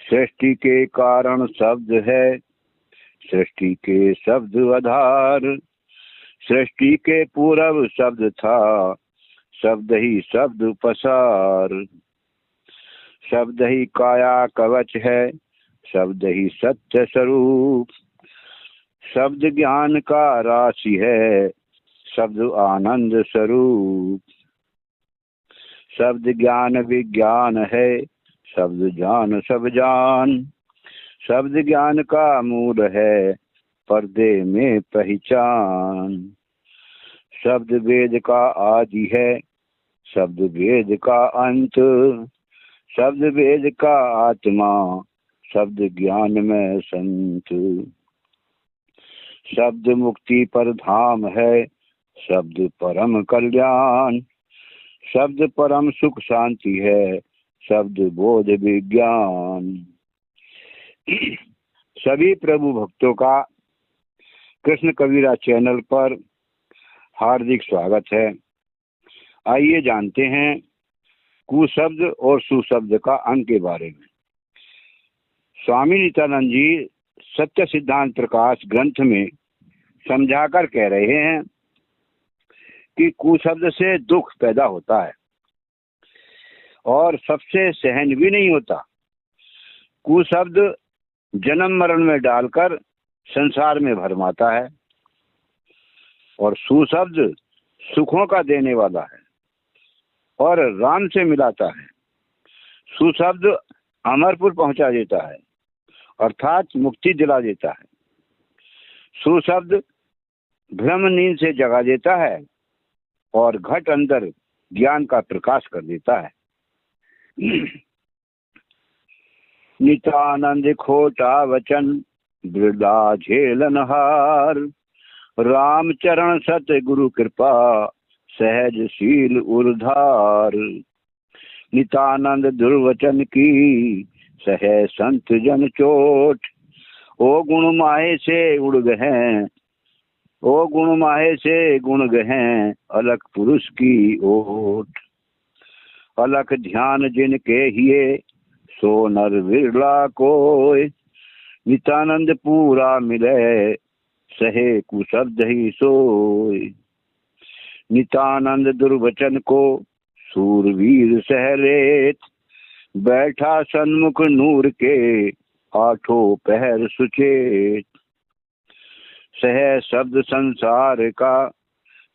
सृष्टि के कारण शब्द है, सृष्टि के शब्द आधार। सृष्टि के पूर्व शब्द था, शब्द ही शब्द पसार। शब्द ही काया कवच है, शब्द ही सत्य स्वरूप। शब्द ज्ञान का राशि है, शब्द आनंद स्वरूप। शब्द ज्ञान विज्ञान है, शब्द जान सब जान। शब्द ज्ञान का मूल है, पर्दे में पहचान। शब्द वेद का आदि है, शब्द वेद का अंत। शब्द वेद का आत्मा, शब्द ज्ञान में संत। शब्द मुक्ति पर धाम है, शब्द परम कल्याण। शब्द परम सुख शांति है, शब्द बोध विज्ञान। सभी प्रभु भक्तों का कृष्ण कबीरा चैनल पर हार्दिक स्वागत है। आइए जानते हैं कुशब्द और सुशब्द का अंग के बारे में। स्वामी नित्यानंद जी सत्य सिद्धांत प्रकाश ग्रंथ में समझाकर कह रहे हैं कि कुशब्द से दुख पैदा होता है और सबसे सहन भी नहीं होता। कुशब्द जन्म मरण में डालकर संसार में भरमाता है और सुशब्द सुखों का देने वाला है और राम से मिलाता है। सुशब्द अमरपुर पहुंचा देता है, अर्थात मुक्ति दिला देता है। सुशब्द भ्रम नींद से जगा देता है और घट अंदर ज्ञान का प्रकाश कर देता है। नित्यानंद खोटा वचन वृदा झेलनहार। राम चरण सत गुरु कृपा सहजशील उर्धार। नित्यानंद दुर्वचन की सहे संत जन चोट। ओ गुण माहे से उड़ गए, ओ गुण माहे से गुण गए, अलख पुरुष की ओट। अलख ध्यान जिनके हिए, सो नर विरला कोय। नित्यानंद पूरा मिले, सहे कुशब्द ही सोय। नित्यानंद दुर्वचन को सूरवीर सहरेत। बैठा सन्मुख नूर के, आठों पहर सुचेत। सह शब्द संसार का,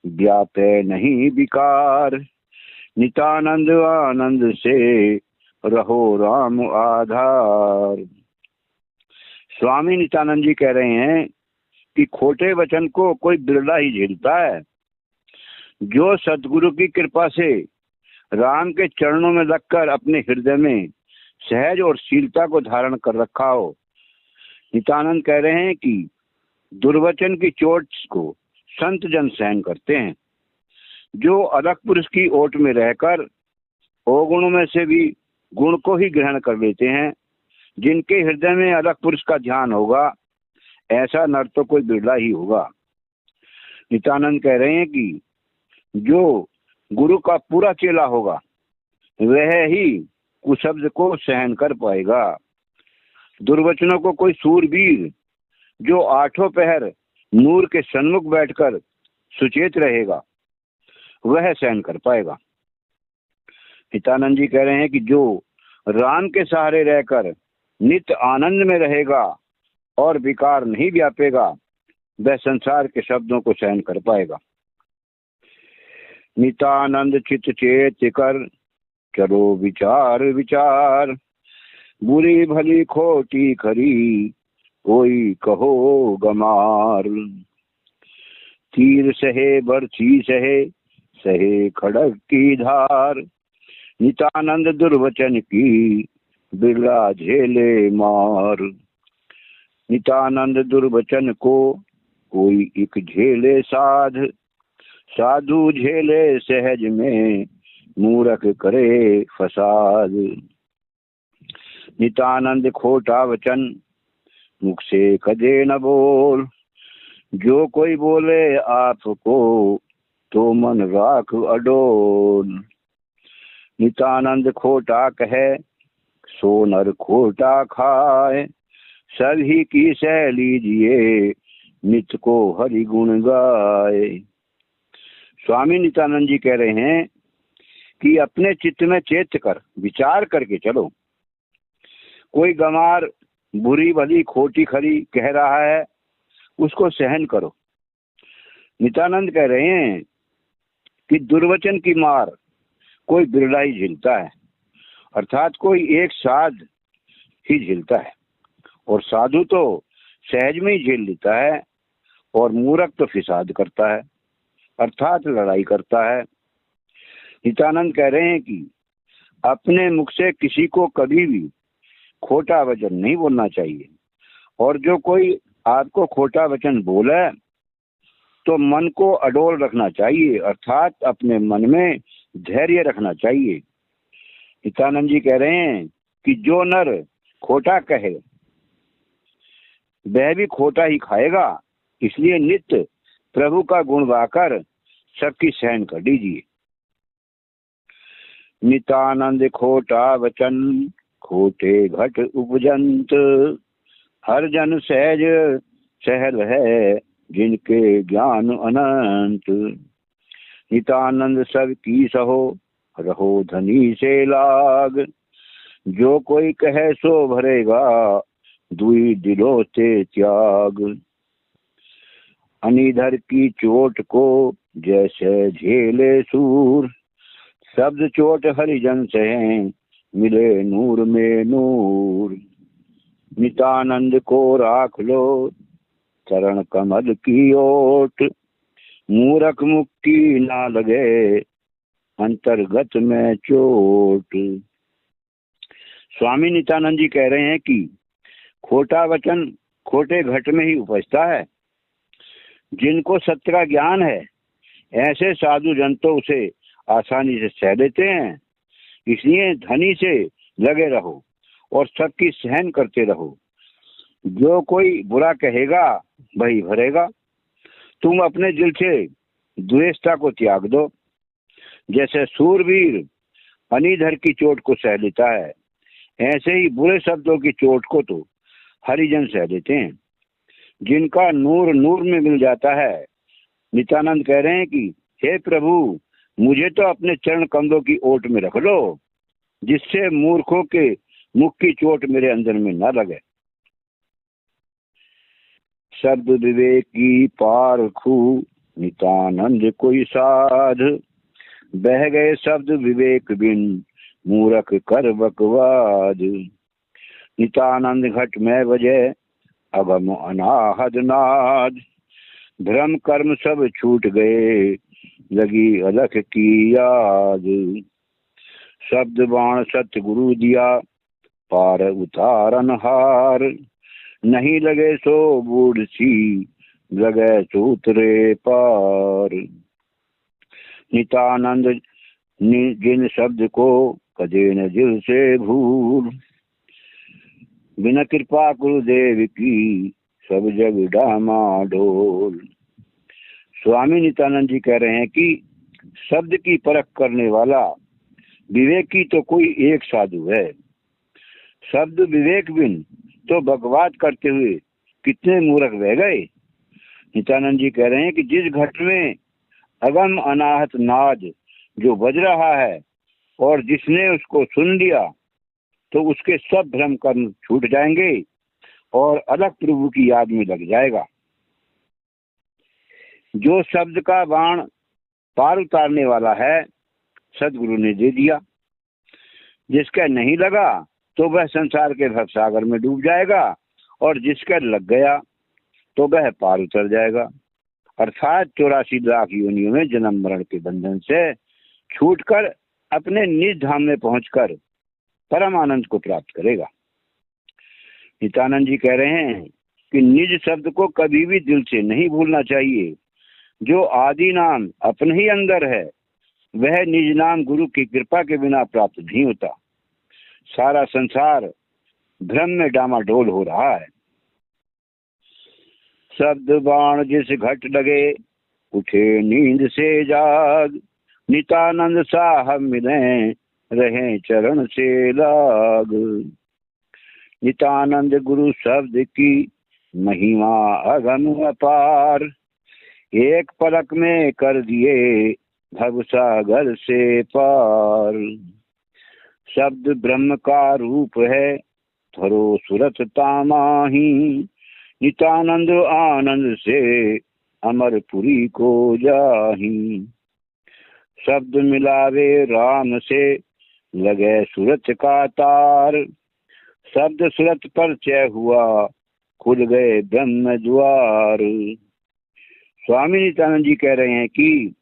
व्यापे नहीं विकार। नित्यानंद आनंद से, रहो राम आधार। स्वामी नित्यानंद जी कह रहे हैं कि खोटे वचन को कोई बिरला ही झेलता है। जो सतगुरु की कृपा से राम के चरणों में लगकर अपने हृदय में सहज और शीलता को धारण कर रखा हो। नित्यानंद कह रहे हैं कि दुर्वचन की चोट को संत जन सहन करते हैं। जो अलख पुरुष की ओट में रहकर अवगुणों में से भी गुण को ही ग्रहण कर लेते हैं, जिनके हृदय में अलख पुरुष का ध्यान होगा, ऐसा नर तो कोई बिरला ही होगा। नित्यानंद कह रहे हैं कि जो गुरु का पूरा चेला होगा, वह ही कुशब्द को सहन कर पाएगा। दुर्वचनों को कोई सूरवीर जो आठों पहर नूर के सन्मुख बैठकर सुचेत रहेगा, वह सहन कर पाएगा। नित्यानंद जी कह रहे हैं कि जो राम के सहारे रहकर नित्य आनंद में रहेगा और विकार नहीं व्यापेगा, वह संसार के शब्दों को सहन कर पाएगा। नित्यानंद चित चेत कर, चलो विचार विचार। बुरी भली खोटी खरी, कोई कहो गमार। तीर सहे बरछी सहे, सहे खड़ग की धार। नित्यानंद दुर्वचन की, बिरला झेले मार। नित्यानंद दुर्वचन को, कोई एक झेले साध। साधु झेले सहज में, मूरख करे फसाद। नित्यानंद खोटा वचन, मुख से कदे न बोल। जो कोई बोले आपको, तो मन राख अडोल। नित्यानंद खोटा कहे, सो नर खोटा खाए, सभी की सह लीजिए, नित को हरि गुण गाए। स्वामी नित्यानंद जी कह रहे हैं कि अपने चित्त में चेत कर विचार करके चलो। कोई गंवार बुरी भली खोटी खरी कह रहा है, उसको सहन करो। नित्यानंद कह रहे हैं कि दुर्वचन की मार कोई बिरला ही झेलता है, अर्थात कोई एक साध ही झेलता है, और साधु तो सहज में ही झेल लेता है, और मूर्ख तो फिसाद करता है, अर्थात लड़ाई करता है। नित्यानंद कह रहे हैं कि अपने मुख से किसी को कभी भी खोटा वचन नहीं बोलना चाहिए, और जो कोई आपको खोटा वचन बोले तो मन को अडोल रखना चाहिए, अर्थात अपने मन में धैर्य रखना चाहिए। नित्यानंद जी कह रहे हैं कि जो नर खोटा कहे वह भी खोटा ही खाएगा, इसलिए नित्य प्रभु का गुण गाकर सबकी सहन कर लीजिए। नित्यानंद खोटा वचन खोटे घट उपजंत, हर जन सहज सहल है जिनके ज्ञान अनंत। नित्यानंद सब की सहो रहो धनी से लाग, जो कोई कहे सो भरेगा दुई दिलों से त्याग। अनिधर की चोट को जैसे झेले सूर, शब्द चोट हरिजन से मिले नूर में नूर। नित्यानंद को राख लो चरण कमल की ओट, मूरख मुक्ति ना लगे अंतर्गत में चोट। स्वामी नित्यानंद जी कह रहे हैं कि खोटा वचन खोटे घट में ही उपजता है। जिनको सत्य का ज्ञान है ऐसे साधु जन तो उसे आसानी से सह लेते हैं, इसलिए धनी से लगे रहो और सबकी सहन करते रहो। जो कोई बुरा कहेगा वही भरेगा। तुम अपने दिल से द्वेषता को त्याग दो। जैसे सूरवीर अनिधर की चोट को सह लेता है, ऐसे ही बुरे शब्दों की चोट को तो हरिजन सह लेते हैं, जिनका नूर नूर में मिल जाता है। नित्यानंद कह रहे हैं कि हे प्रभु, मुझे तो अपने चरण कमलों की ओट में रख लो, जिससे मूर्खों के मुख की चोट मेरे अंदर में न लगे। शब्द विवेकी पारखू नित्यानंद कोई साध, बह गए शब्द विवेक बिन मूरख कर बकवाद। नित्यानंद घट में बजे अगम अनाहद नाद, भ्रम कर्म सब छूट गए लगी अलख की याद। शब्द बाण सतगुरु दिया पार उतारन हार, नहीं लगे सो बूढ़ सी लगे सूत्रे पार। नित्यानंद जिन शब्द को कदे न दिल से भूल, बिना कृपा गुरुदेव की सब जग डामाडोल। स्वामी नित्यानंद जी कह रहे हैं कि शब्द की परख करने वाला विवेकी तो कोई एक साधु है। शब्द विवेक बिन तो बकवाद करते हुए कितने मूर्ख बह गए। नित्यानंद जी कह रहे हैं कि जिस घट में अगम अनाहत नाद जो बज रहा है और जिसने उसको सुन लिया तो उसके सब भ्रम कर्म छूट जाएंगे और अलग प्रभु की याद में लग जाएगा। जो शब्द का बाण पार उतारने वाला है सदगुरु ने दे दिया, जिसका नहीं लगा तो वह संसार के भव सागर में डूब जाएगा, और जिसका लग गया तो वह पार उतर जाएगा, अर्थात 84 लाख योनियों में जन्म मरण के बंधन से छूटकर अपने निज धाम में पहुंचकर परम आनंद को प्राप्त करेगा। नित्यानंद जी कह रहे हैं कि निज शब्द को कभी भी दिल से नहीं भूलना चाहिए। जो आदि नाम अपने ही अंदर है वह निज नाम गुरु की कृपा के बिना प्राप्त नहीं होता। सारा संसार भ्रम में डामाडोल हो रहा है। शब्द बाण जिस घट लगे उठे नींद से जाग, नित्यानंद साहब मिले रहे चरण से लाग। नित्यानंद गुरु शब्द की महिमा अगम अपार, एक पलक में कर दिए भव सागर से पार। शब्द ब्रह्म का रूप है धरो सुरत तामाही, नित्यानंद आनंद से अमरपुरी को जाही। शब्द मिलावे राम से लगे सूरत का तार, शब्द सूरत पर चय हुआ खुल गए ब्रह्म द्वार। स्वामी नित्यानंद जी कह रहे हैं कि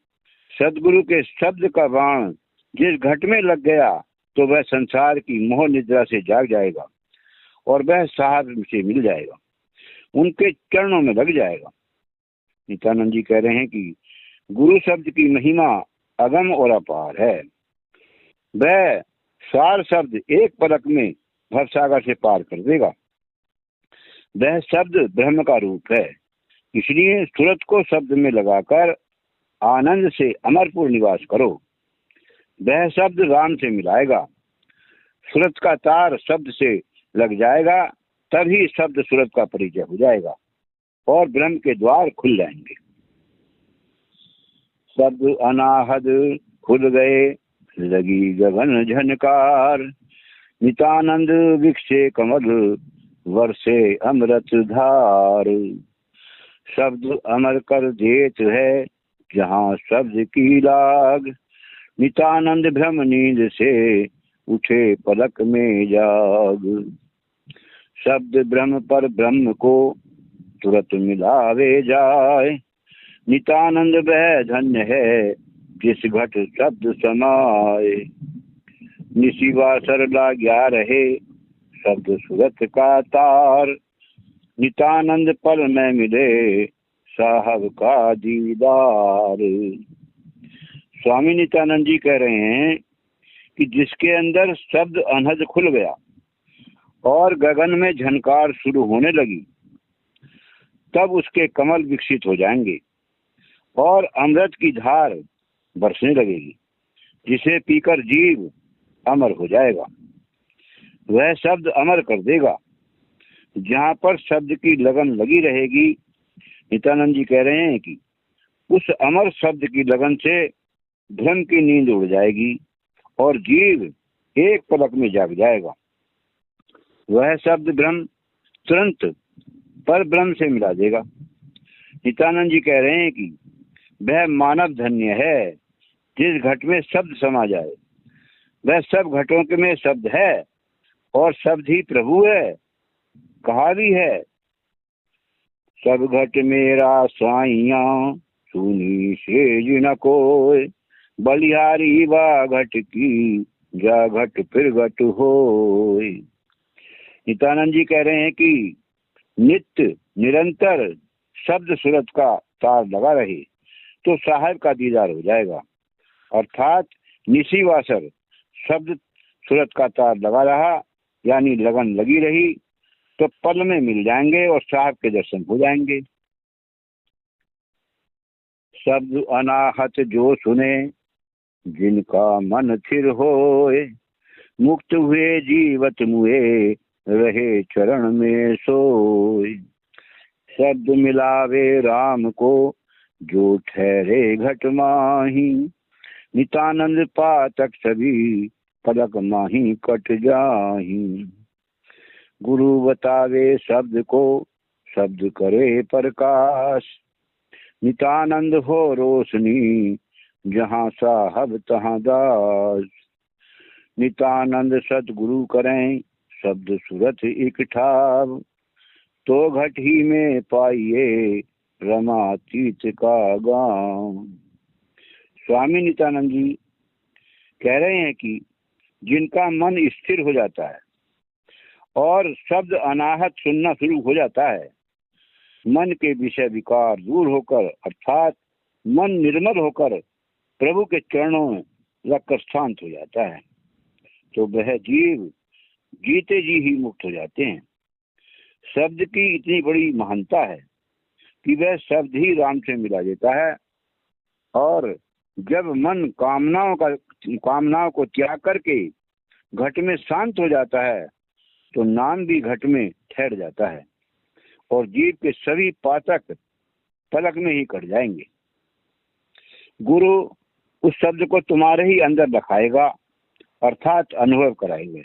सदगुरु के शब्द का बाण जिस घट में लग गया तो वह संसार की मोह निद्रा से जाग जाएगा और वह साहब से मिल जाएगा, उनके चरणों में लग जाएगा। नित्यानंद जी कह रहे हैं कि गुरु शब्द की महिमा अगम और अपार है। वह सार शब्द एक पलक में भवसागर से पार कर देगा। वह शब्द ब्रह्म का रूप है, इसलिए सूरत को शब्द में लगाकर आनंद से अमरपुर निवास करो। वह शब्द राम से मिलाएगा, सूरत का तार शब्द से लग जाएगा, तभी शब्द सूरत का परिचय हो जाएगा और ब्रह्म के द्वार खुल जाएंगे। शब्द अनाहद खुल गए लगी गगन झनकार, नित्यानंद विकसे कमल वर्षे अमृत धार। शब्द अमर कर देत है जहाँ शब्द की लाग, नित्यानंद भ्रम नींद से उठे पलक में जाग। शब्द ब्रह्म पर ब्रह्म को तुरंत मिलावे जाए, नित्यानंद वह धन्य है जिस घट शब्द समाए। निशिवासर लाग्या रहे शब्द सूरत का तार, नित्यानंद पल में मिले साहब का दीदार। स्वामी नित्यानंद जी कह रहे हैं कि जिसके अंदर शब्द अनहद खुल गया और गगन में झनकार शुरू होने लगी, तब उसके कमल विकसित हो जाएंगे और अमृत की धार बरसने लगेगी, जिसे पीकर जीव अमर हो जाएगा। वह शब्द अमर कर देगा। जहाँ पर शब्द की लगन लगी रहेगी, नित्यानंद जी कह रहे हैं कि उस अमर शब्द की लगन से भ्रम की नींद उड़ जाएगी और जीव एक पलक में जाग जाएगा। वह शब्द ब्रह्म तुरंत पर ब्रह्म से मिला देगा। नित्यानंद जी कह रहे हैं कि वह मानव धन्य है जिस घट में शब्द समा जाए। वह सब घटों के में शब्द है और शब्द ही प्रभु है। कहा भी है, सब घट मेरा साइया सुनी सेज न कोय, बलिहारी बा घट की जा घट फिर घट होय। नित्यानंद जी कह रहे हैं कि नित्य निरंतर शब्द सूरत का तार लगा रहे तो साहब का दीदार हो जाएगा। अर्थात निशिवासर शब्द सूरत का तार लगा रहा, यानी लगन लगी रही, तो पल में मिल जाएंगे और साहब के दर्शन हो जाएंगे। शब्द अनाहत जो सुने जिनका मन थिर होए, मुक्त हुए जीवत मुए रहे चरण में सोए। शब्द मिलावे राम को जो ठहरे घट माही, नित्यानंद पातक सभी पलक माही कट जाही। गुरु बतावे शब्द को शब्द करे प्रकाश, नित्यानंद हो रोशनी जहाँ साहब तहाँ दास। नित्यानंद सतगुरु करें शब्द सूरत एक ठाव, तो घट ही में पाइए रमातीत का गांव। स्वामी नित्यानंद जी कह रहे हैं कि जिनका मन स्थिर हो जाता है और शब्द अनाहत सुनना शुरू हो जाता है, मन के विषय विकार दूर होकर अर्थात मन निर्मल होकर प्रभु के चरणों में लगकर शांत हो जाता है, तो वह जीव जीते जी ही मुक्त हो जाते हैं। शब्द की इतनी बड़ी महानता है कि वह शब्द ही राम से मिला देता है और जब मन कामनाओं को त्याग करके घट में शांत हो जाता है तो नाम भी घट में ठहर जाता है और जीव के सभी पातक पलक में ही कट जाएंगे। गुरु उस शब्द को तुम्हारे ही अंदर रखाएगा, अर्थात अनुभव कराएंगे।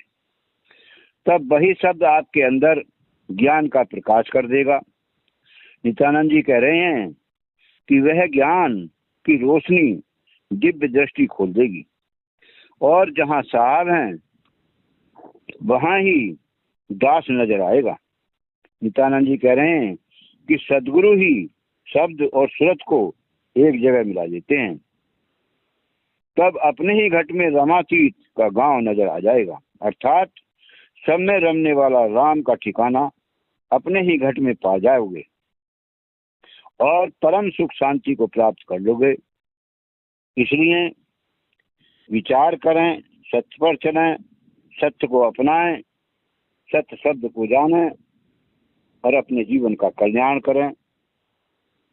तब वही शब्द आपके अंदर ज्ञान का प्रकाश कर देगा। नित्यानंद जी कह रहे हैं कि वह ज्ञान की रोशनी दिव्य दृष्टि खोल देगी और जहां साहब हैं वहां ही दास नजर आएगा। नित्यानंद जी कह रहे हैं कि सदगुरु ही शब्द और सूरत को एक जगह मिला देते हैं। तब अपने ही घट में रमातीत का गांव नजर आ जाएगा, अर्थात सब में रमने वाला राम का ठिकाना अपने ही घट में पा जाओगे और परम सुख शांति को प्राप्त कर लोगे। इसलिए विचार करें, सत्य पर चलें, सत्य को अपनाएं, सत्य शब्द को जानें और अपने जीवन का कल्याण करें।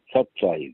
सच्चाई।